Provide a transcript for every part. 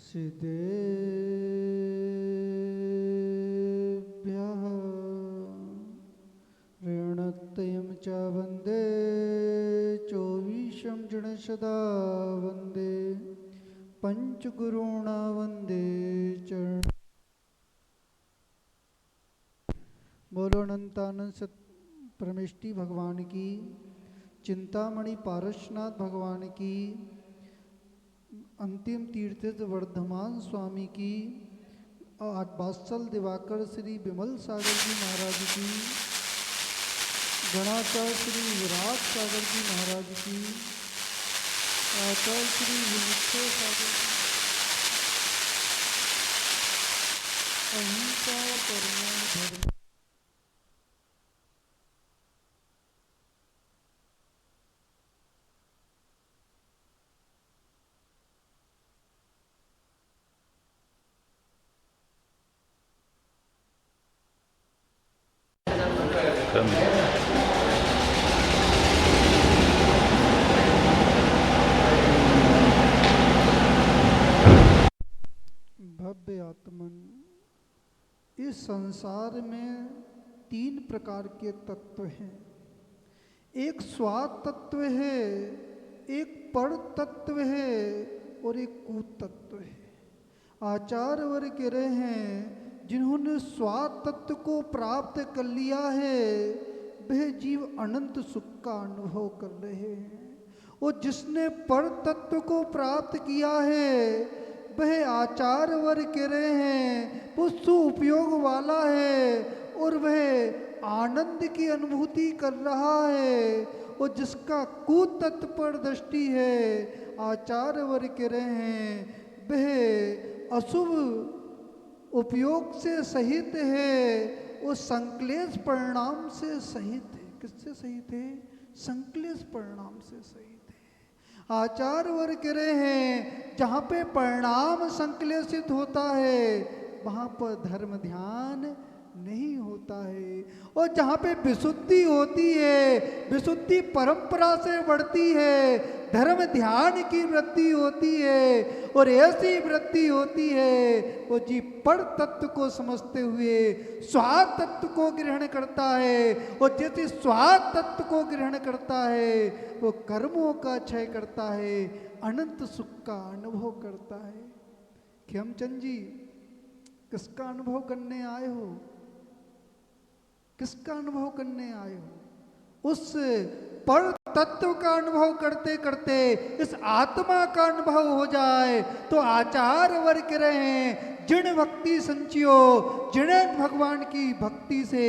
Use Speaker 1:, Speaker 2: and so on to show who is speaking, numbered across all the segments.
Speaker 1: सिद्धेभ्यः ऋणत्रयं च वन्दे चौवीशं सदा वन्दे पंचगुरुण वन्दे चरण। बोलो अनंतानंद सत परमेष्टि भगवान की, चिंतामणि पारसनाथ भगवान की, अंतिम तीर्थ वर्धमान स्वामी की, वात्सल दिवाकर श्री विमल सागर जी महाराज की, गणाचार्य श्री विराट सागर जी महाराज की, आचार्य श्री विमुक्त सागर जी, अहिंसा परमो धर्म। भव्य आत्मन, इस संसार में 3 प्रकार के तत्व हैं। एक स्वाद तत्व है, एक पर तत्व है और एक कूट तत्व है। आचार्य वर्ग कह रहे हैं जिन्होंने स्वाद तत्व को प्राप्त कर लिया है वह जीव अनंत सुख का अनुभव कर रहे हैं, और जिसने पर तत्व को प्राप्त किया है वह आचार्य वर्ग कह रहे हैं वो सुउपयोग वाला है और वह आनंद की अनुभूति कर रहा है। और जिसका कुतत्व पर दृष्टि है आचार्य वर्ग कह रहे हैं वह अशुभ उपयोग से सहित है, वो संक्लेश परिणाम से सहित है। किससे सहित है? संक्लेश परिणाम से सहित है। आचार्य वर्ग कह रहे हैं जहाँ पे परिणाम संक्लेशित होता है वहाँ पर धर्म ध्यान नहीं होता है, और जहाँ पे विशुद्धि होती है, विशुद्धि परंपरा से बढ़ती है, धर्म ध्यान की वृद्धि होती है, और ऐसी वृद्धि होती है वो जीव पर तत्व को समझते हुए स्वाद तत्व को ग्रहण करता है, और जैसे स्वाद तत्व को ग्रहण करता है वो कर्मों का क्षय करता है, अनंत सुख का अनुभव करता है। खेमचंद जी, किसका अनुभव करने आए हो? किसका अनुभव करने आए हो? उस पर तत्व का अनुभव करते करते इस आत्मा का अनुभव हो जाए तो आचार्य वर्ग कह रहे हैं जिण भक्ति संचयो, जिण भगवान की भक्ति से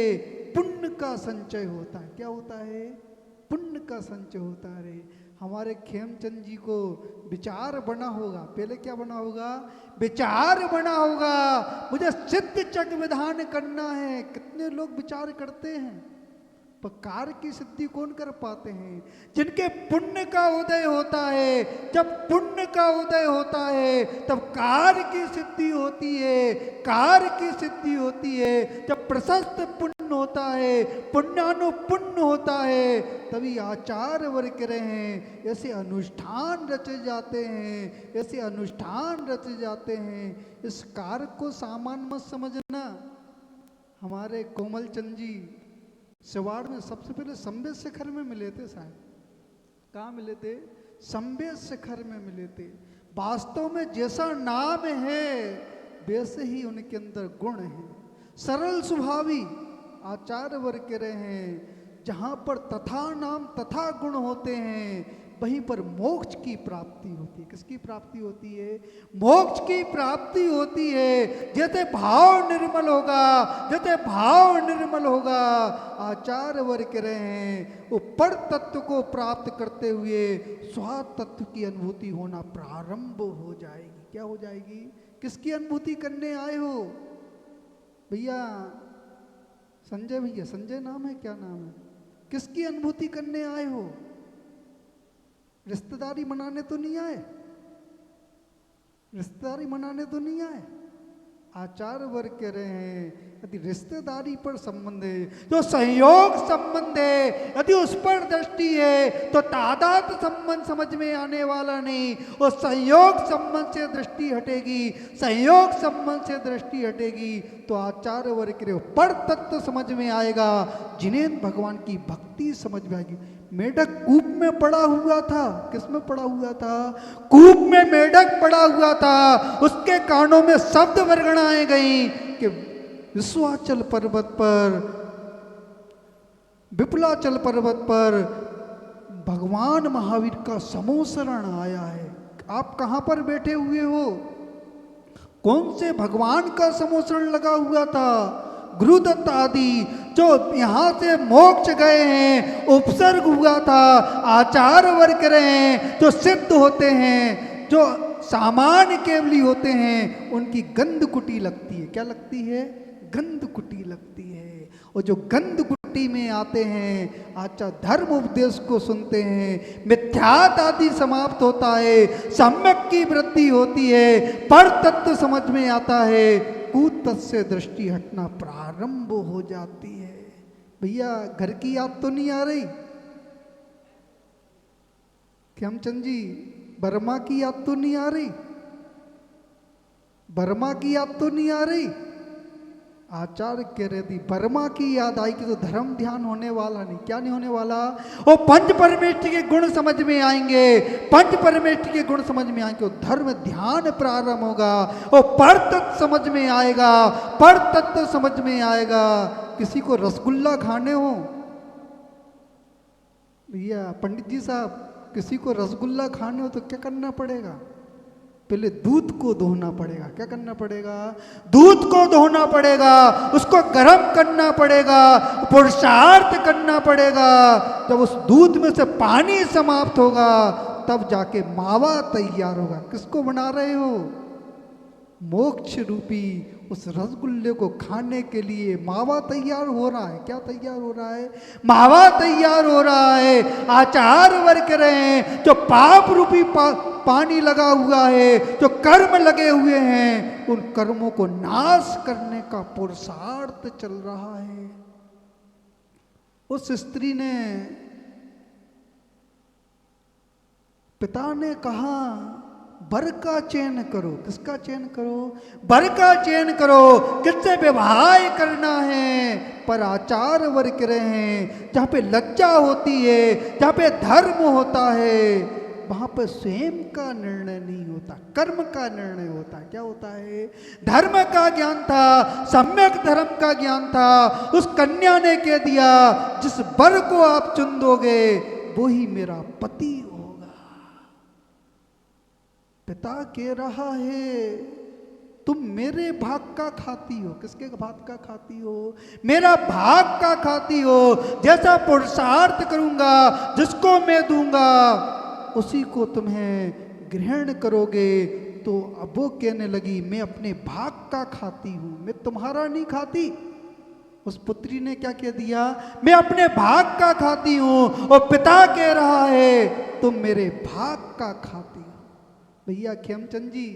Speaker 1: पुण्य का संचय होता है। क्या होता है? पुण्य का संचय होता है। हमारे खेमचंद जी को विचार बना होगा, पहले क्या बना होगा? विचार बना होगा, मुझे सिद्ध चक विधान करना है। कितने लोग विचार करते हैं पर कार्य की सिद्धि कौन कर पाते हैं? जिनके पुण्य का उदय होता है, जब पुण्य का उदय होता है तब कार्य की सिद्धि होती है। कार्य की सिद्धि होती है जब प्रशस्त पुण्य होता है, पुण्यानुपुण्य होता है, तभी आचार्य वर्ग कह रहे हैं ऐसे अनुष्ठान रचे जाते हैं, ऐसे अनुष्ठान रचे जाते हैं। इस कार्य को सामान्य मत समझना। हमारे कोमल चंद जी सिवाड़ में सबसे पहले संवेद शिखर में मिले थे। शायद कहाँ मिले थे? संवेद शिखर में मिले थे। वास्तव में जैसा नाम है वैसे ही उनके अंदर गुण है, सरल स्वभावी। आचार्य वर्ग कह रहे हैं जहाँ पर तथा नाम तथा गुण होते हैं वहीं पर मोक्ष की प्राप्ति होती है। किसकी प्राप्ति होती है? मोक्ष की प्राप्ति होती है। जैसे भाव निर्मल होगा, जैसे भाव निर्मल होगा, आचार्य वर्ग कह रहे हैं वो पर तत्व को प्राप्त करते हुए स्वाद तत्व की अनुभूति होना प्रारंभ हो जाएगी। क्या हो जाएगी? किसकी अनुभूति करने आए हो भैया? संजय भैया, संजय नाम है, क्या नाम है? किसकी अनुभूति करने आए हो? रिश्तेदारी मनाने तो नहीं आए? रिश्तेदारी मनाने तो नहीं आए? आचार्य वर्ग कह रहे हैं यदि रिश्तेदारी पर संबंध है, जो संयोग संबंध है, यदि उस पर दृष्टि है तो तादात संबंध समझ में आने वाला नहीं। और संयोग संबंध से दृष्टि हटेगी, संयोग संबंध से दृष्टि हटेगी तो आचार्य वर्ग के पर तत्व समझ में आएगा, जिन्हें भगवान की भक्ति समझ में आएगी। मेढक कूप में पड़ा हुआ था, किस में पड़ा हुआ था? कूप में मेढक पड़ा हुआ था। उसके कानों में शब्द वर्गणाएं गई कि विश्वाचल पर्वत पर, विपुलाचल पर्वत पर भगवान महावीर का समोसरण आया है। आप कहां पर बैठे हुए हो? कौन से भगवान का समोसरण लगा हुआ था? गुरुदत्त आदि जो यहाँ से मोक्ष गए हैं, उपसर्ग हुआ था। आचार्य वर्ग रहे हैं जो सिद्ध होते हैं, जो सामान्य केवली होते हैं, उनकी गंध कुटी लगती है। क्या लगती है? गंध कुटी लगती है। और जो गंध कुटी में आते हैं, आचार्य धर्म उपदेश को सुनते हैं, मिथ्यात आदि समाप्त होता है, सम्यक की वृद्धि होती है, पर तत्व समझ में आता है, कूत से दृष्टि हटना प्रारंभ हो जाती है। भैया घर की याद तो नहीं आ रही? श्यामचंद जी, बर्मा की याद तो नहीं आ रही? बर्मा की याद तो नहीं आ रही? आचार्य कह रहे थे बर्मा की याद आएगी तो धर्म ध्यान होने वाला नहीं। क्या नहीं होने वाला? वो पंच परमेष्ठी के गुण समझ में आएंगे, पंच परमेष्ठी के गुण समझ में आएंगे, धर्म ध्यान प्रारंभ होगा, वो पर तत्व समझ में आएगा, पर तत्व समझ में आएगा। किसी को रसगुल्ला खाने हो भैया, पंडित जी साहब, किसी को रसगुल्ला खाने हो तो क्या करना पड़ेगा? पहले दूध को धोना पड़ेगा। क्या करना पड़ेगा? दूध को धोना पड़ेगा, उसको गर्म करना पड़ेगा, पुरुषार्थ करना पड़ेगा। जब उस दूध में से पानी समाप्त होगा तब जाके मावा तैयार होगा। किसको बना रहे हो? मोक्ष रूपी उस रसगुल्ले को खाने के लिए मावा तैयार हो रहा है। क्या तैयार हो रहा है? मावा तैयार हो रहा है। आचार्य वर्ग रहे हैं जो पाप रूपी पानी लगा हुआ है, जो कर्म लगे हुए हैं, उन कर्मों को नाश करने का पुरुषार्थ चल रहा है। उस स्त्री ने, पिता ने कहा वर का चयन करो। किसका चयन करो? वर का चयन करो, किससे विवाह करना है। पर आचार्य वर्ग रहे हैं जहाँ पे लज्जा होती है, जहाँ पे धर्म होता है, वहां पर स्वयं का निर्णय नहीं होता, कर्म का निर्णय होता है। क्या होता है? धर्म का ज्ञान था, सम्यक धर्म का ज्ञान था। उस कन्या ने कह दिया जिस वर को आप चुन दोगे वो ही मेरा पति होगा। पिता कह रहा है तुम मेरे भाग का खाती हो। किसके भाग का खाती हो? मेरा भाग का खाती हो। जैसा पुरुषार्थ करूंगा, जिसको मैं दूंगा उसी को तुम्हें ग्रहण करोगे। तो अब वो कहने लगी मैं अपने भाग का खाती हूं, मैं तुम्हारा नहीं खाती। उस पुत्री ने क्या कह दिया? मैं अपने भाग का खाती हूं। और पिता कह रहा है तुम मेरे भाग का खाती हो। भैया खेमचंद जी,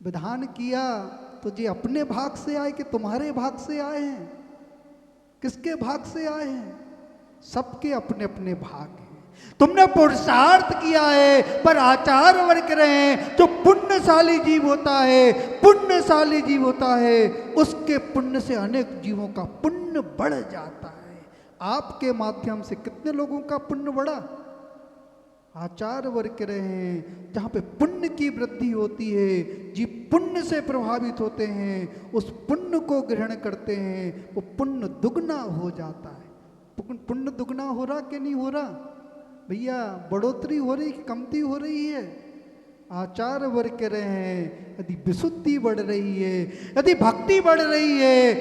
Speaker 1: विधान किया तो जी अपने भाग से आए कि तुम्हारे भाग से आए हैं? किसके भाग से आए हैं? सबके अपने अपने भाग हैं। तुमने पुरुषार्थ किया है, पर आचार्य वर्ग रहे हैं जो पुण्यशाली जीव होता है, पुण्यशाली जीव होता है, उसके पुण्य से अनेक जीवों का पुण्य बढ़ जाता है। आपके माध्यम से कितने लोगों का पुण्य बढ़ा? आचार्य वर्ग रहे हैं जहाँ पे पुण्य की वृद्धि होती है, जीव पुण्य से प्रभावित होते हैं, उस पुण्य को ग्रहण करते हैं, वो पुण्य दुगना हो जाता है। पुण्य दुगना हो रहा कि नहीं हो रहा? भैया बढ़ोतरी हो रही कि कमती हो रही है? आचार्य वर्ग कह रहे हैं यदि विशुद्धि बढ़ रही है, यदि भक्ति बढ़ रही है।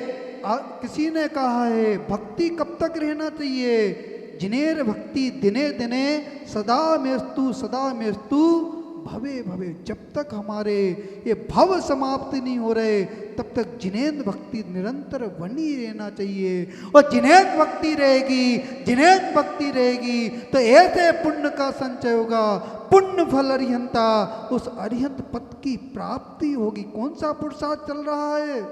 Speaker 1: किसी ने कहा है भक्ति कब तक रहना चाहिए? जिनेर भक्ति दिने दिने सदा मेस्तु भवे भवे, जब तक हमारे ये भव समाप्त नहीं हो रहे तब तक जिनेंद्र भक्ति निरंतर बनी रहना चाहिए। और जिनेंद्र भक्ति रहेगी, जिनेंद्र भक्ति रहेगी तो ऐसे पुण्य का संचय होगा, पुण्य फल अरिहंता, उस अरिहंत पद की प्राप्ति होगी। कौन सा पुरुषार्थ चल रहा है?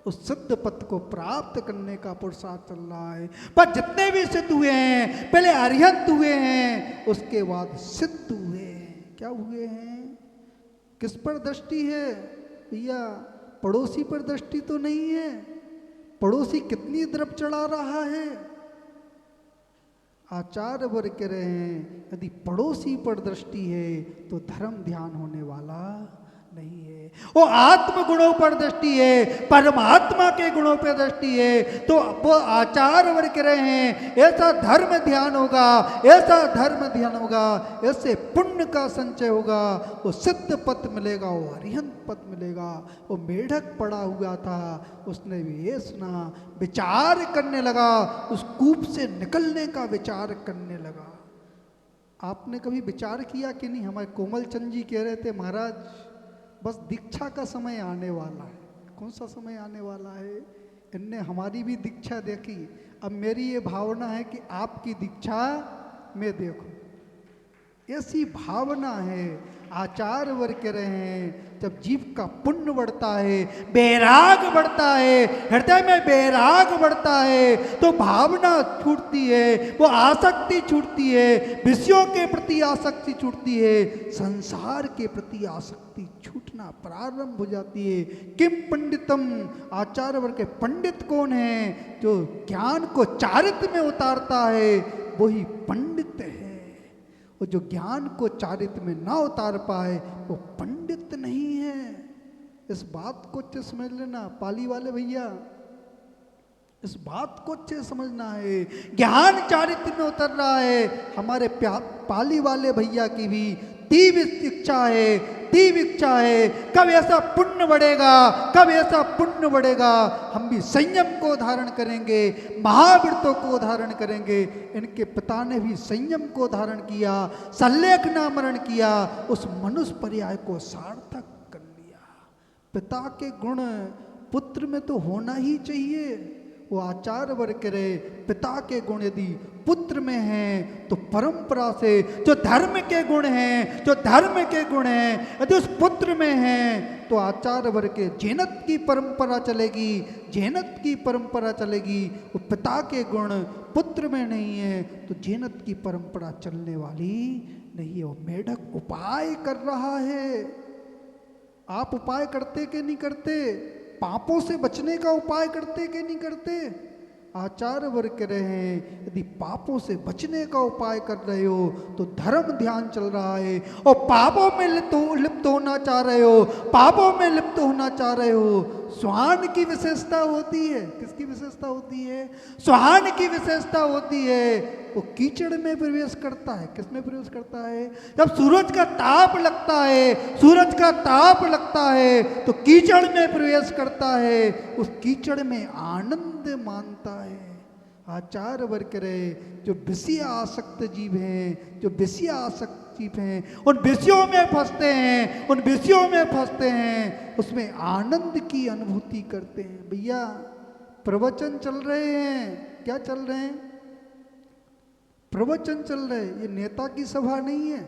Speaker 1: उस सिद्ध पद को प्राप्त करने का पुरुषार्थ चल रहा है। पर जितने भी सिद्ध हुए हैं पहले अरिहंत हुए हैं, उसके बाद सिद्ध हुए हैं। क्या हुए हैं? किस पर दृष्टि है भैया? पड़ोसी पर दृष्टि तो नहीं है। पड़ोसी कितनी द्रव्य चढ़ा रहा है? आचार्य वर्ग कह रहे हैं यदि पड़ोसी पर दृष्टि है तो धर्म ध्यान होने वाला नहीं है। वो आत्म गुणों पर दृष्टि है, परमात्मा के गुणों पर दृष्टि है, तो वो आचार्य वर्ग कह रहे हैं ऐसा धर्म ध्यान होगा, ऐसा धर्म ध्यान होगा, ऐसे पुण्य का संचय होगा, वो सिद्ध पद मिलेगा, वो अरिहंत पद मिलेगा। वो मेढक पड़ा हुआ था, उसने भी ये सुना, विचार करने लगा, उस कूप से निकलने का विचार करने लगा। आपने कभी विचार किया कि नहीं? हमारे कोमल चंद जी कह रहे थे महाराज बस दीक्षा का समय आने वाला है। कौन सा समय आने वाला है? इनने हमारी भी दीक्षा देखी, अब मेरी ये भावना है कि आपकी दीक्षा मैं देखूं। ऐसी भावना है। आचार्य वर्ग कह रहे हैं जब जीव का पुण्य बढ़ता है, बैराग बढ़ता है, हृदय में बैराग बढ़ता है तो भावना छूटती है, वो आसक्ति छूटती है, विषयों के प्रति आसक्ति छूटती है, संसार के प्रति आसक्ति छूटना प्रारंभ हो जाती है। किम पंडितम, आचार्य वर्ग के पंडित कौन है? जो ज्ञान को चारित्र में उतारता है वही पंडित है। वो जो ज्ञान को चारित्र में ना उतार पाए वो पंडित नहीं है। इस बात को अच्छे समझ लेना पाली वाले भैया, इस बात को अच्छे समझना है। ज्ञान चारित्र में उतर रहा है। हमारे पाली वाले भैया की भी तीव्र इच्छा है, तीव्र इच्छा है, कब ऐसा पुण्य बढ़ेगा, कब ऐसा पुण्य बढ़ेगा, हम भी संयम को धारण करेंगे, महाव्रतों को धारण करेंगे। इनके पिता ने भी संयम को धारण किया, सल्लेख नामरण किया, उस मनुष्य पर्याय को सार्थक कर लिया। पिता के गुण पुत्र में तो होना ही चाहिए। वो आचार्य वर्ग करे पिता के गुण यदि पुत्र में हैं तो परंपरा से जो धर्म के गुण हैं, जो धर्म के गुण हैं यदि उस पुत्र में हैं तो आचार्य वर्ग के जैनत की परंपरा चलेगी, जैनत की परंपरा चलेगी। वो पिता के गुण पुत्र में नहीं है तो जैनत की परंपरा चलने वाली नहीं है। वो मेढक उपाय कर रहा है। आप उपाय करते कि नहीं करते? पापों से बचने का उपाय करते कि नहीं करते? आचार्य वर्ग कह रहे हैं यदि पापों से बचने का उपाय कर रहे हो तो धर्म ध्यान चल रहा है, और पापों में लिप्त होना चाह रहे हो, पापों में लिप्त होना चाह रहे हो। स्वान की विशेषता होती है। किसकी विशेषता होती है? स्वान की विशेषता होती है। वो कीचड़ में प्रवेश करता है। किस में प्रवेश करता है? जब सूरज का ताप लगता है, सूरज का ताप लगता है तो कीचड़ में प्रवेश करता है, उस कीचड़ में आनंद मानता है। आचार्य वर्ग करे जो विषय आसक्त जीव हैं, जो विषय आसक्त जीव हैं, उन विषयों में फंसते हैं, उन विषयों में फंसते हैं, उसमें आनंद की अनुभूति करते हैं। भैया प्रवचन चल रहे हैं, क्या चल रहे हैं? प्रवचन चल रहे। ये नेता की सभा नहीं है।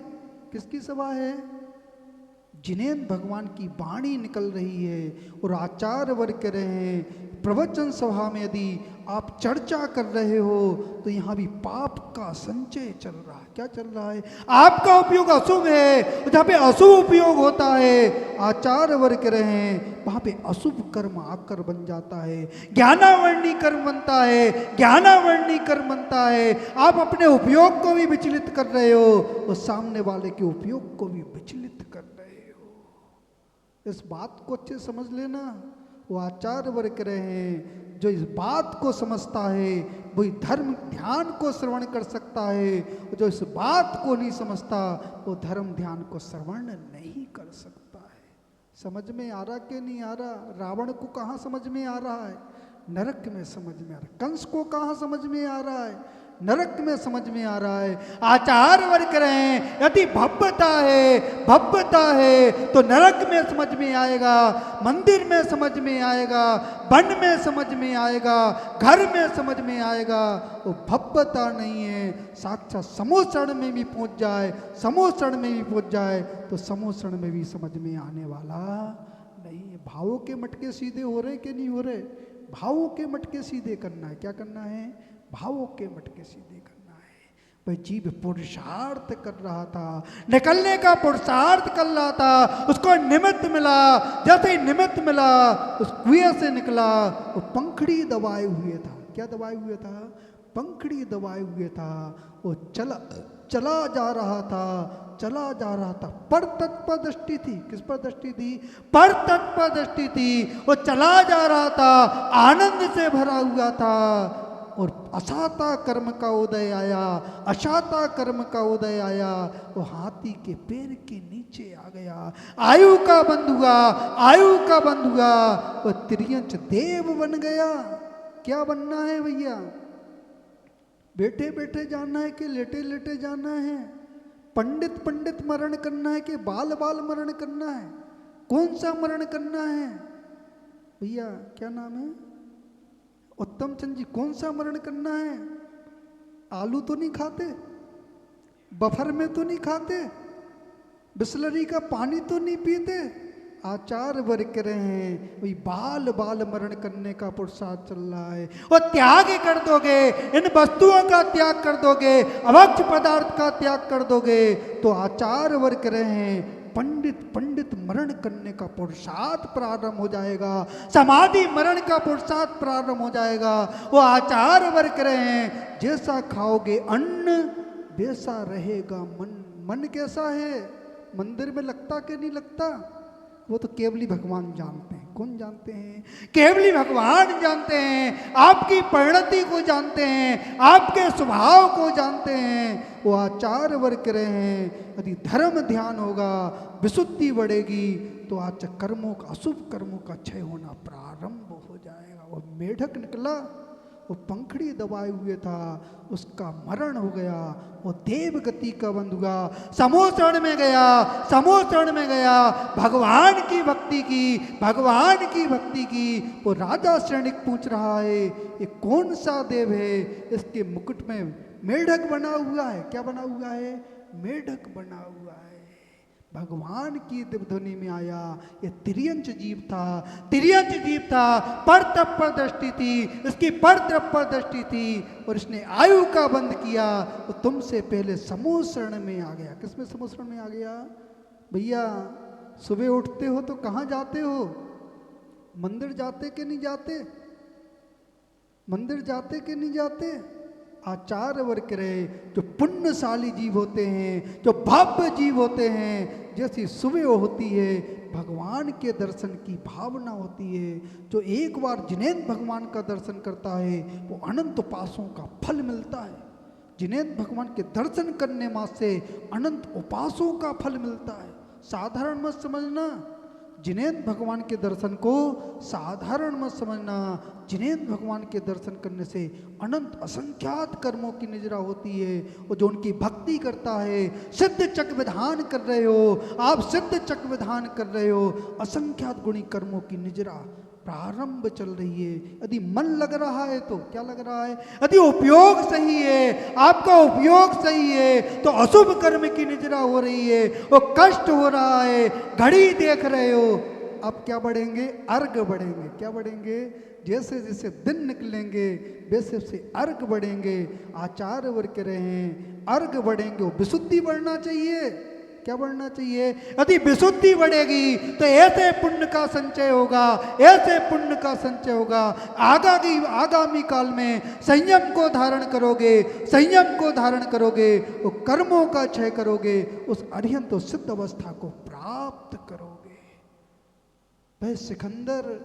Speaker 1: किसकी सभा है? जिनेंद्र भगवान की वाणी निकल रही है और आचार्य वर्ग कह रहे हैं प्रवचन सभा में यदि आप चर्चा कर रहे हो तो यहाँ भी पाप का संचय चल रहा है। क्या चल रहा है? आपका उपयोग अशुभ है, जहाँ पे अशुभ उपयोग होता है आचार्य वर्ग कह रहे हैं वहाँ पे अशुभ कर्म आकर बन जाता है, ज्ञानावर्णी कर्म बनता है, ज्ञानावर्णी कर्म बनता है। आप अपने उपयोग को भी विचलित कर रहे हो और सामने वाले के उपयोग को भी विचलित कर रहे हो। इस बात को अच्छे समझ लेना। वो आचार्य वर्ग कह रहे हैं जो इस बात को समझता है वही धर्म ध्यान को श्रवण कर सकता है, जो इस बात को नहीं समझता वो धर्म ध्यान को श्रवण नहीं कर सकता है। समझ में आ रहा कि नहीं आ रहा? रावण को कहाँ समझ में आ रहा है? नरक में समझ में आ रहा है। कंस को कहाँ समझ में आ रहा है? नरक में समझ में आ रहा है। आचार्य वर्ग करें यदि भव्यता है तो नरक में समझ में आएगा, मंदिर में समझ में आएगा, वन में समझ में आएगा, घर में समझ में आएगा। वो भव्यता नहीं है, साक्षात समोषण में भी पहुंच जाए, समोषण में भी पहुंच जाए तो समोषण में भी समझ में आने वाला नहीं है। भावों के मटके सीधे हो रहे कि नहीं हो रहे? भावों के मटके सीधे करना है। क्या करना है? भावों के मटके सीधे करना है। भाई जीव पुरुषार्थ कर रहा था, निकलने का पुरुषार्थ कर रहा था, उसको निमित्त मिला। जैसे ही निमित्त मिला उस कुएं से निकला, वो पंखड़ी दबाए हुए था। क्या दबाए हुए था? पंखड़ी दबाए हुए था। वो चला जा रहा था, पर तत्पर दृष्टि थी। किस पर दृष्टि थी? पर तत्पर दृष्टि थी। वो चला जा रहा था, आनंद से भरा हुआ था। और असाता कर्म का उदय आया, अशाता कर्म का उदय आया। वो हाथी के पैर के नीचे आ गया, आयु का बंध हुआ, वो त्रियंच देव बन गया। क्या बनना है भैया? बैठे बैठे जाना है कि लेटे लेटे जाना है? पंडित मरण करना है कि बाल मरण करना है? कौन सा मरण करना है भैया? क्या नाम है? उत्तम चंद जी, कौन सा मरण करना है? आलू तो नहीं खाते, बफर में तो नहीं खाते, बिस्लरी का पानी तो नहीं पीते। आचार वर्ग रहे हैं वही बाल मरण करने का पुरुषार्थ चल रहा है। और त्याग कर दोगे, इन वस्तुओं का त्याग कर दोगे, अभक्ष पदार्थ का त्याग कर दोगे तो आचार वर्ग रहे हैं पंडित मरण करने का पुरुषार्थ प्रारंभ हो जाएगा, समाधि मरण का पुरुषार्थ प्रारंभ हो जाएगा। वो आचार वर्ग रहे हैं जैसा खाओगे अन्न वैसा रहेगा मन। मन कैसा है? मंदिर में लगता कि नहीं लगता? वो तो केवली भगवान जानते हैं। कौन जानते हैं? केवली भगवान जानते हैं। आपकी परिणति को जानते हैं, आपके स्वभाव को जानते हैं। वो आचार वर्ग रहे हैं यदि धर्म ध्यान होगा, विशुद्धि बढ़ेगी तो आज कर्मों का, अशुभ कर्मों का क्षय होना प्रारंभ हो जाएगा। वो मेढक निकला, वो पंखड़ी दबाए हुए था, उसका मरण हो गया। वो देव गति का बंध हुआ, समोषण में गया, भगवान की भक्ति की। वो राजा श्रेणिक पूछ रहा है ये कौन सा देव है? इसके मुकुट में मेढक बना हुआ है। क्या बना हुआ है? मेढक बना हुआ है। भगवान की ध्वनि में आया। ये तिर्यंच जीव था, पर तत्पर दृष्टि थी, इसकी पर तत्पर दृष्टि थी और इसने आयु का बंध किया। तो तुमसे पहले समोषण में आ गया। किसमें समोषण में आ गया भैया? सुबह उठते हो तो कहाँ जाते हो? मंदिर जाते कि नहीं जाते? मंदिर जाते कि नहीं जाते? आचार्य वर्ग रहे जो पुण्यशाली जीव होते हैं, जो भव्य जीव होते हैं, जैसी सुबह होती है भगवान के दर्शन की भावना होती है। जो एक बार जिनेंद्र भगवान का दर्शन करता है वो अनंत उपासों का फल मिलता है। जिनेंद्र भगवान के दर्शन करने मात्र से अनंत उपासों का फल मिलता है। साधारण मत समझना जिनेंद्र भगवान के दर्शन को, साधारण मत समझना। जिनेंद्र भगवान के दर्शन करने से अनंत असंख्यात कर्मों की निजरा होती है। और जो उनकी भक्ति करता है, सिद्ध चक विधान कर रहे हो आप, सिद्ध चक विधान कर रहे हो, असंख्यात गुणी कर्मों की निजरा प्रारंभ चल रही है। यदि मन लग रहा है तो क्या लग रहा है? यदि उपयोग सही है, आपका उपयोग सही है तो अशुभ कर्म की निजरा हो रही है, वो कष्ट हो रहा है, घड़ी देख रहे हो। अब क्या बढ़ेंगे? अर्घ बढ़ेंगे। क्या बढ़ेंगे? जैसे जैसे दिन निकलेंगे वैसे वैसे अर्घ बढ़ेंगे। आचार्य वर्ग कह रहे हैं अर्घ बढ़ेंगे, वो विशुद्धि बढ़ना चाहिए। क्या बढ़ना चाहिए? यदि विशुद्धि बढ़ेगी तो ऐसे पुण्य का संचय होगा, ऐसे पुण्य का संचय होगा। आगामी काल में संयम को धारण करोगे, वो कर्मों का क्षय करोगे, उस अरिहंत तो सिद्ध अवस्था को प्राप्त करोगे। भाई सिकंदर,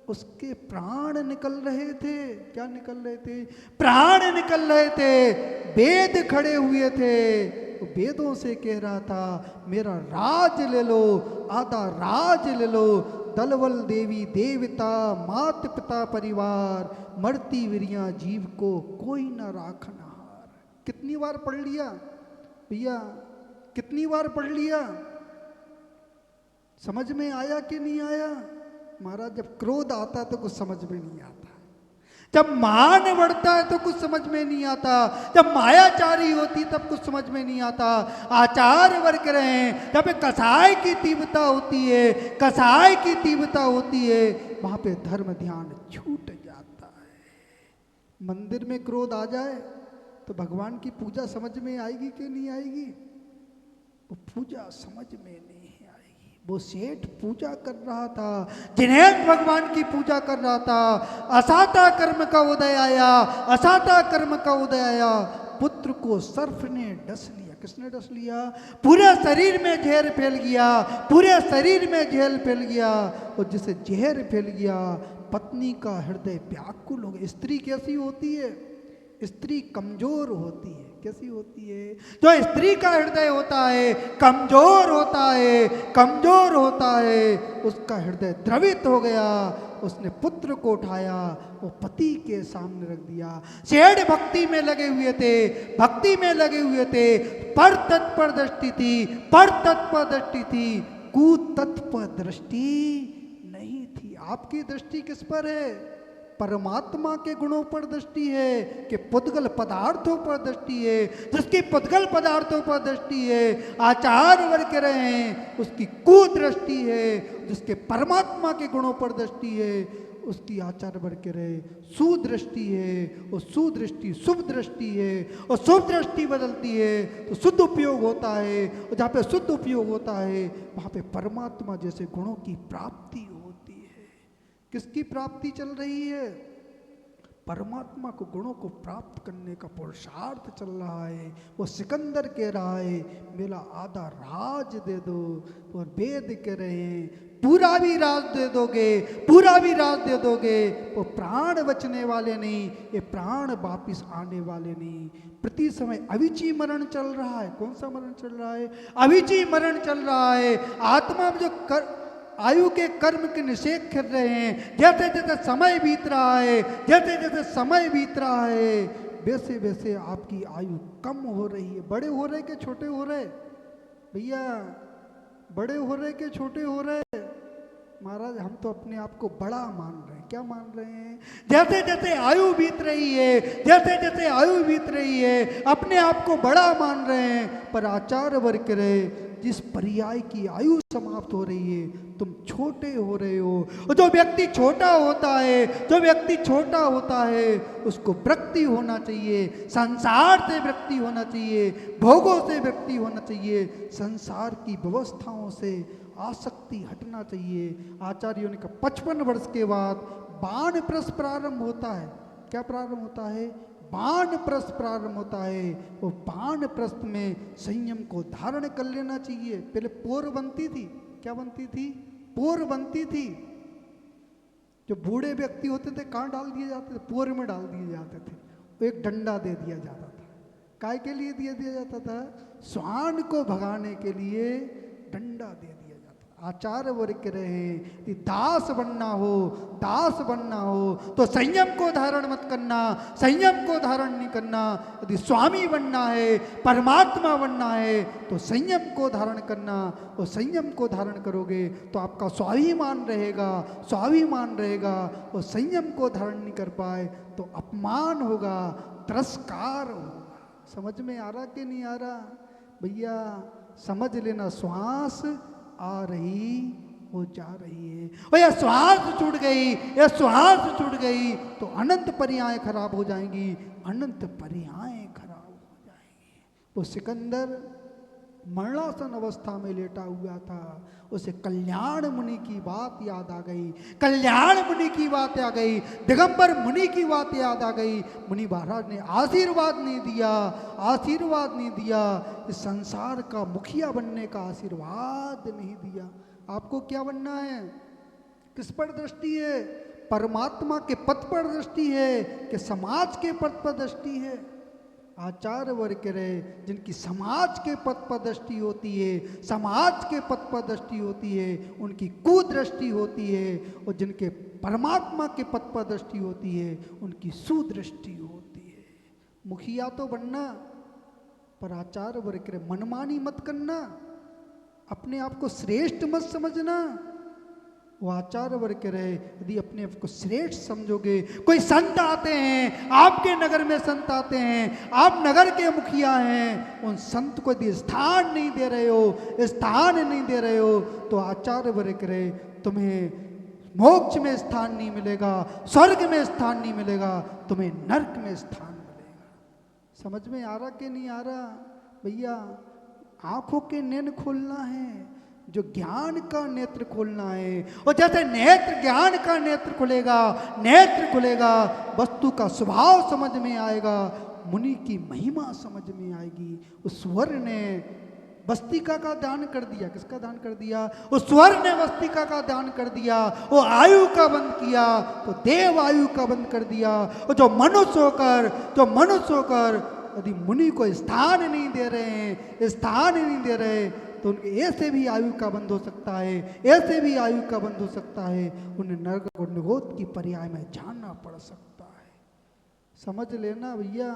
Speaker 1: उसके प्राण निकल रहे थे। क्या निकल रहे थे? प्राण निकल रहे थे। वेद खड़े हुए थे, वेदों से कह रहा था मेरा राज ले लो, आधा राज ले लो। दलवल देवी देवता, मात पिता परिवार, मरती वीरिया जीव को कोई न राखना। कितनी बार पढ़ लिया भैया, कितनी बार पढ़ लिया? समझ में आया कि नहीं आया? महाराज जब क्रोध आता है तो कुछ समझ में नहीं आता, जब मान बढ़ता है तो कुछ समझ में नहीं आता, जब मायाचारी होती तब कुछ समझ में नहीं आता। आचार वर्ग रहे, जब कसाय की तीव्रता होती है, कसाय की तीव्रता होती है, वहां पे धर्म ध्यान छूट जाता है। मंदिर में क्रोध आ जाए तो भगवान की पूजा समझ में आएगी कि नहीं आएगी? वो पूजा समझ में नहीं आएगी। वो सेठ पूजा कर रहा था, जिनेन्द्र भगवान की पूजा कर रहा था, असाता कर्म का उदय आया, असाता कर्म का उदय आया, पुत्र को सर्फ ने डस लिया। किसने डस लिया? पूरे शरीर में जहर फैल गया, पूरे शरीर में जहर फैल गया, और जिसे जहर फैल गया पत्नी का हृदय व्याकुल हो गया। स्त्री कैसी होती है? स्त्री कमजोर होती है। कैसी होती है? जो स्त्री का हृदय होता है कमजोर होता है, कमजोर होता है, उसका हृदय द्रवित हो गया। उसने पुत्र को उठाया, वो पति के सामने रख दिया। शेठ भक्ति में लगे हुए थे, भक्ति में लगे हुए थे, पर तत्पर दृष्टि थी, पर तत्पर दृष्टि थी, कुतत्पर दृष्टि नहीं थी। आपकी दृष्टि किस पर है? परमात्मा के गुणों पर दृष्टि है कि पुद्गल पदार्थों पर दृष्टि है? जिसकी पुद्गल पदार्थों पर दृष्टि है, आचार वर्ग रहे हैं, उसकी कुदृष्टि है। जिसके परमात्मा के गुणों पर दृष्टि है, उसकी आचार वर्ग रहे सुदृष्टि है। और सुदृष्टि शुभ दृष्टि है, और शुभ दृष्टि बदलती है तो शुद्ध उपयोग होता है, और जहाँ पे शुद्ध उपयोग होता है वहाँ पे परमात्मा जैसे गुणों की प्राप्ति होती है। किसकी प्राप्ति चल रही है? परमात्मा को गुणों को प्राप्त करने का पुरुषार्थ चल रहा है। वो सिकंदर कह रहा है मेरा आधा राज दे दो, और वेद कह रहे हैं पूरा भी राज दे दोगे, पूरा भी राज दे दोगे। वो प्राण बचने वाले नहीं, ये प्राण वापिस आने वाले नहीं। प्रति समय अविची मरण चल रहा है। कौन सा मरण चल रहा है? अविची मरण चल रहा है। आत्मा में जो आयु के कर्म के निषेध कर रहे हैं, जैसे जैसे समय बीत रहा है, जैसे जैसे समय बीत रहा है, वैसे वैसे आपकी आयु कम हो रही है। बड़े हो रहे कि छोटे हो रहे भैया? बड़े हो रहे कि छोटे हो रहे? महाराज हम तो अपने आप को बड़ा मान रहे हैं। क्या मान रहे हैं? जैसे जैसे आयु बीत रही है, जैसे जैसे आयु बीत रही है, अपने आप को बड़ा मान रहे हैं। पर आचार्य वर्ग रहे जिस पर्याय की आयु समाप्त हो रही है तुम छोटे हो रहे हो। और जो व्यक्ति छोटा होता है, जो व्यक्ति छोटा होता है उसको वृत्ति होना चाहिए, संसार से वृत्ति होना चाहिए, भोगों से वृत्ति होना चाहिए, संसार की व्यवस्थाओं से आसक्ति हटना चाहिए। आचार्यों ने कहा 55 वर्ष के बाद बाण प्रस प्रारंभ होता है। क्या प्रारंभ होता है? बाण प्रस्थ प्रारंभ होता है। वो बाण प्रस्थ में संयम को धारण कर लेना चाहिए। पहले पोर बनती थी। क्या बनती थी? पोर बनती थी। जो बूढ़े व्यक्ति होते थे कहाँ डाल दिए जाते थे? पोर में डाल दिए जाते थे। वो एक डंडा दे दिया जाता था। काय के लिए दिया जाता था? श्वान को भगाने के लिए डंडा दे दिया। आचार्य वर्ग रहे कि दास बनना हो, दास बनना हो तो संयम को धारण मत करना, संयम को धारण नहीं करना। यदि स्वामी बनना है, परमात्मा बनना है तो संयम को धारण करना। और संयम को धारण करोगे तो आपका स्वाभिमान रहेगा, स्वाभिमान रहेगा। और संयम को धारण नहीं कर पाए तो अपमान होगा, तिरस्कार होगा। समझ में आ रहा कि नहीं आ रहा भैया? समझ लेना, श्वास आ रही हो जा रही है, और यह श्वास छूट गई, यह श्वास छूट गई तो अनंत पर्याय खराब हो जाएंगी, अनंत पर्याय खराब हो जाएंगी। वो सिकंदर मरणासन अवस्था में लेटा हुआ था। उसे कल्याण मुनि की बात याद आ गई, कल्याण मुनि की बात आ गई, दिगंबर मुनि की बात याद आ गई। मुनि महाराज ने आशीर्वाद नहीं दिया, आशीर्वाद नहीं दिया, इस संसार का मुखिया बनने का आशीर्वाद नहीं दिया। आपको क्या बनना है? किस पर दृष्टि है? परमात्मा के पद पर दृष्टि है कि समाज के पद पर दृष्टि है? आचार्य वर्ग रहे जिनकी समाज के पद पर दृष्टि होती है, समाज के पद पर दृष्टि होती है, उनकी कुदृष्टि होती है। और जिनके परमात्मा के पद पर दृष्टि होती है उनकी सुदृष्टि होती है। मुखिया तो बनना, पर आचार्य वर्ग कह रहे मनमानी मत करना, अपने आप को श्रेष्ठ मत समझना। वो आचार्य वर्ग कह रहे यदि अपने आप को श्रेष्ठ समझोगे, कोई संत आते हैं आपके नगर में, संत आते हैं, आप नगर के मुखिया हैं, उन संत को यदि स्थान नहीं दे रहे हो, स्थान नहीं दे रहे हो, तो आचार्य वर्ग कह रहे तुम्हें मोक्ष में स्थान नहीं मिलेगा, स्वर्ग में स्थान नहीं मिलेगा, तुम्हें नरक में स्थान मिलेगा। समझ में आ रहा कि नहीं आ रहा भैया? आंखों के नैन खोलना है, जो ज्ञान का नेत्र खोलना है। और जैसे नेत्र ज्ञान का नेत्र खुलेगा, नेत्र खुलेगा, वस्तु का स्वभाव समझ में आएगा, मुनि की महिमा समझ में आएगी। उस स्वर ने वस्तिका का दान कर दिया। किसका दान कर दिया? उस स्वर ने वस्तिका का दान कर दिया। वो आयु का बंद किया तो देव आयु का बंद कर दिया। और जो मनुष्य होकर यदि मुनि को स्थान नहीं दे रहे हैं, स्थान नहीं दे रहे, तो उनके ऐसे भी आयु का बंद हो सकता है, ऐसे भी आयु का बंद हो सकता है। उन्हें नरक और निगोद की पर्याय में जानना पड़ सकता है। समझ लेना भैया,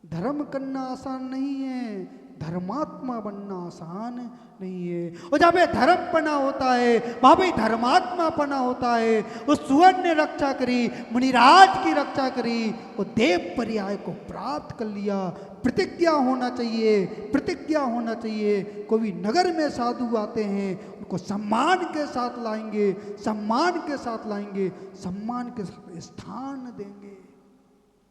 Speaker 1: धर्म करना आसान नहीं है, धर्मात्मा बनना आसान नहीं है। और जहाँ पे धर्मपना होता है वहां पे धर्मात्मापना होता है। उस सुवर्ण ने रक्षा करी, मुनिराज की रक्षा करी, और देव पर्याय को प्राप्त कर लिया। प्रतिज्ञा होना चाहिए, प्रतिज्ञा होना चाहिए। कोई नगर में साधु आते हैं, उनको सम्मान के साथ लाएंगे, सम्मान के साथ लाएंगे, सम्मान के साथ स्थान देंगे।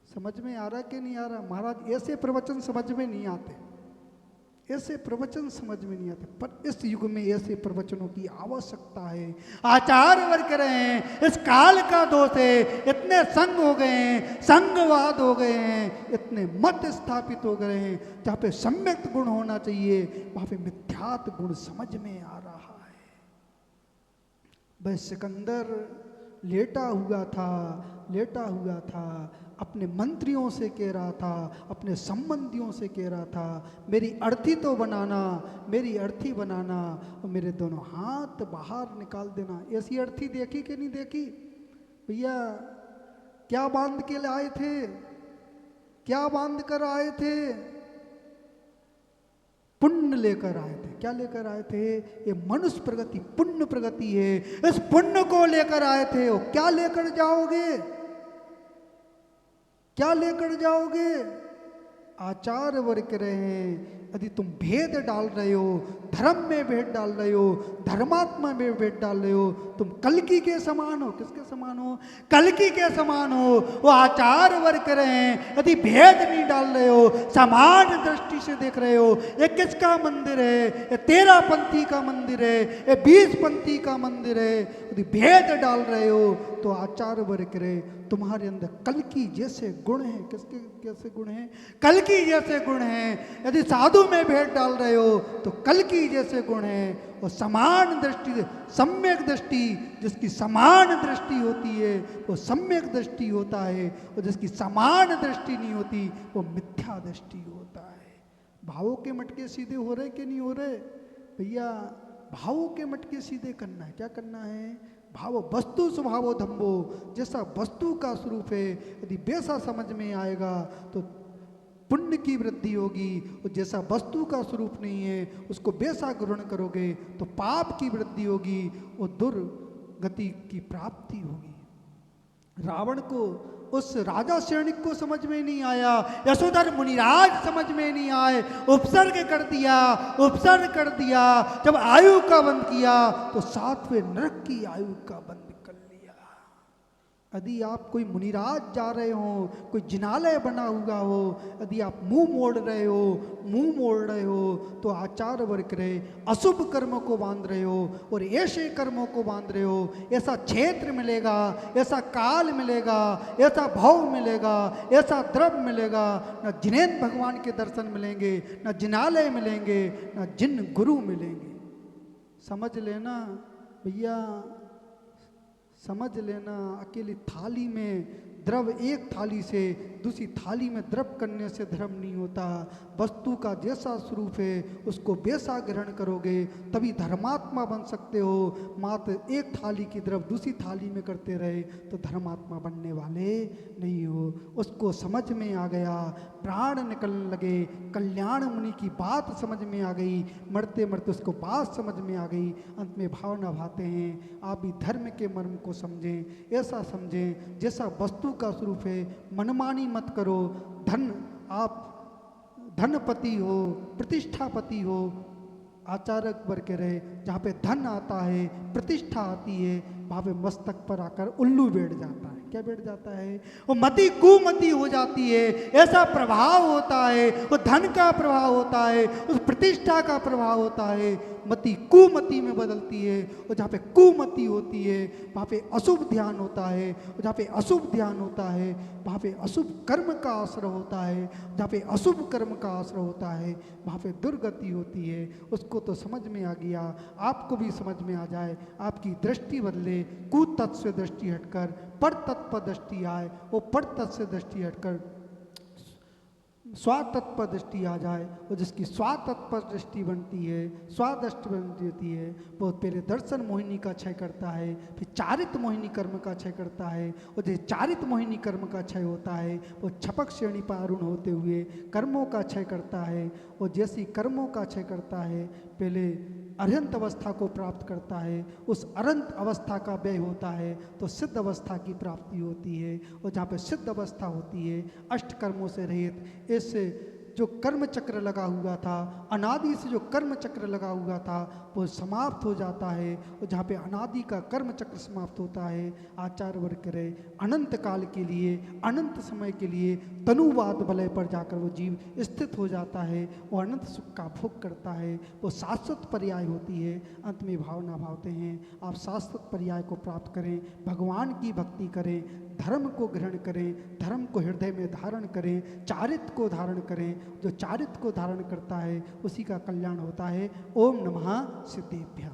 Speaker 1: समझ में आ रहा कि नहीं आ रहा? महाराज ऐसे प्रवचन समझ में नहीं आते, ऐसे प्रवचन समझ में नहीं आते, पर इस युग में ऐसे प्रवचनों की आवश्यकता है। आचार्य वर्ग कह रहे हैं इस काल का दोष है, इतने संग हो गए हैं, संगवाद हो गए हैं, इतने मत स्थापित हो गए हैं। जहाँ पे सम्यक गुण होना चाहिए वहाँ पे मिथ्यात गुण समझ में आ रहा है। वह सिकंदर लेटा हुआ था, अपने मंत्रियों से कह रहा था, अपने संबंधियों से कह रहा था, मेरी अर्थी तो बनाना, मेरी अर्थी बनाना, और मेरे दोनों हाथ बाहर निकाल देना। ऐसी अर्थी देखी कि नहीं देखी भैया? क्या बांध के आए थे, क्या बांध कर आए थे? पुण्य लेकर आए थे। क्या लेकर आए थे? ये मनुष्य प्रगति, पुण्य प्रगति है। इस पुण्य को लेकर आए थे। और क्या लेकर जाओगे? क्या लेकर जाओगे? आचार्य वर्ग कह रहे हैं यदि तुम भेद डाल रहे हो, धर्म में भेद डाल रहे हो, धर्मात्मा में भेद डाल रहे हो, तुम कल्कि के समान हो। किसके समान हो? कल्कि के समान हो। वो आचार्य वर्ग कह रहे हैं यदि भेद नहीं डाल रहे हो, समान दृष्टि से देख रहे हो, ये किसका मंदिर है? ये 13 पंथी का मंदिर है, ये 20 पंथी का मंदिर है। यदि भेद डाल रहे हो तो आचार्य वर्ग कह रहे तुम्हारे अंदर कल्कि जैसे गुण हैं। किसके कैसे गुण हैं? कल्कि जैसे गुण हैं। यदि साधु में भेद डाल रहे हो तो कल्कि जैसे गुण हैं। और समान दृष्टि, सम्यक दृष्टि, जिसकी समान दृष्टि होती है वो सम्यक दृष्टि होता है, और जिसकी समान दृष्टि नहीं होती वो मिथ्या दृष्टि होता है। भावों के मटके सीधे हो रहे कि नहीं हो रहे भैया? भावों के मटके सीधे करना है। क्या करना है? भाव वस्तु स्वभावो धम्बो, जैसा वस्तु का स्वरूप है यदि वैसा समझ में आएगा तो पुण्य की वृद्धि होगी। और जैसा वस्तु का स्वरूप नहीं है उसको वैसा ग्रहण करोगे तो पाप की वृद्धि होगी और दुर्गति की प्राप्ति होगी। रावण को, उस राजा सैनिक को समझ में नहीं आया, यशोधर मुनिराज समझ में नहीं आए, उपसर्ग कर दिया। जब आयु का बंद किया तो 7वें नरक की आयु का बंद कर लिया। यदि आप कोई मुनिराज जा रहे हो, कोई जिनालय बना हुआ हो, यदि आप मुंह मोड़ रहे हो तो आचार्य वर्ग रहे अशुभ कर्मों को बांध रहे हो और ऐसे कर्मों को बांध रहे हो। ऐसा क्षेत्र मिलेगा, ऐसा काल मिलेगा, ऐसा भाव मिलेगा, ऐसा द्रव्य मिलेगा, न जिनेन्द्र भगवान के दर्शन मिलेंगे, न जिनालय मिलेंगे, न जिन गुरु मिलेंगे। समझ लेना भैया, समझ लेना। अकेली थाली में द्रव एक थाली से दूसरी थाली में द्रव करने से धर्म नहीं होता। वस्तु का जैसा स्वरूप है उसको वैसा ग्रहण करोगे तभी धर्मात्मा बन सकते हो। मात्र एक थाली की द्रव दूसरी थाली में करते रहे तो धर्मात्मा बनने वाले नहीं हो। उसको समझ में आ गया, प्राण निकलने लगे, कल्याण मुनि की बात समझ में आ गई, मरते मरते उसको बात समझ में आ गई। अंत में भावना भाते हैं आप भी धर्म के मर्म को समझें, ऐसा समझें जैसा वस्तु का स्वरूप है। मनमानी मत करो। धन, आप धनपति हो, प्रतिष्ठापति हो, आचारक बन के रहे। जहाँ पे धन आता है, प्रतिष्ठा आती है, वहाँ पे मस्तक पर आकर उल्लू बैठ जाता है। क्या बैठ जाता है? वो मति कुमति हो जाती है। ऐसा प्रभाव होता है, वो धन का प्रभाव होता है, उस प्रतिष्ठा का प्रभाव होता है, मति कुमति में बदलती है। और जहाँ पे कुमति होती है वहाँ पे अशुभ ध्यान होता है, और जहाँ पे अशुभ ध्यान होता है वहाँ पे अशुभ कर्म का आश्रय होता है, जहाँ पे अशुभ कर्म का आश्रय होता है वहाँ पे दुर्गति होती है। उसको तो समझ में आ गया, आपको भी समझ में आ जाए, आपकी दृष्टि बदले, कुतत्व से दृष्टि हटकर पर तत्व दृष्टि आए, वो पर तत्व से दृष्टि हटकर स्वातत्व दृष्टि आ जाए। और जिसकी स्वातत्व दृष्टि बनती है, स्वादृष्टि बनती होती है, वो पहले दर्शन मोहिनी का क्षय करता है, फिर चारित मोहिनी कर्म का क्षय करता है। और जो चारित मोहिनी कर्म का क्षय होता है वो छपक श्रेणी पर आरूढ़ होते हुए कर्मों का क्षय करता है। और जैसी कर्मों का क्षय करता है पहले अरहंत अवस्था को प्राप्त करता है, उस अरहंत अवस्था का व्यय होता है तो सिद्ध अवस्था की प्राप्ति होती है। और जहाँ पे सिद्ध अवस्था होती है अष्ट कर्मों से रहित, इससे जो कर्म चक्र लगा हुआ था, अनादि से जो कर्म चक्र लगा हुआ था वो समाप्त हो जाता है। और जहाँ पे अनादि का कर्म चक्र समाप्त होता है, आचार्य वर्ग करे अनंत काल के लिए, अनंत समय के लिए तनुवाद वलय पर जाकर वो जीव स्थित हो जाता है, वो अनंत सुख का भोग करता है, वो शाश्वत पर्याय होती है। अंत में भावना भावते हैं आप शाश्वत पर्याय को प्राप्त करें, भगवान की भक्ति करें, धर्म को ग्रहण करें, धर्म को हृदय में धारण करें, चारित्र को धारण करें। जो चारित्र को धारण करता है उसी का कल्याण होता है। ओम नमः सिद्धेभ्यः।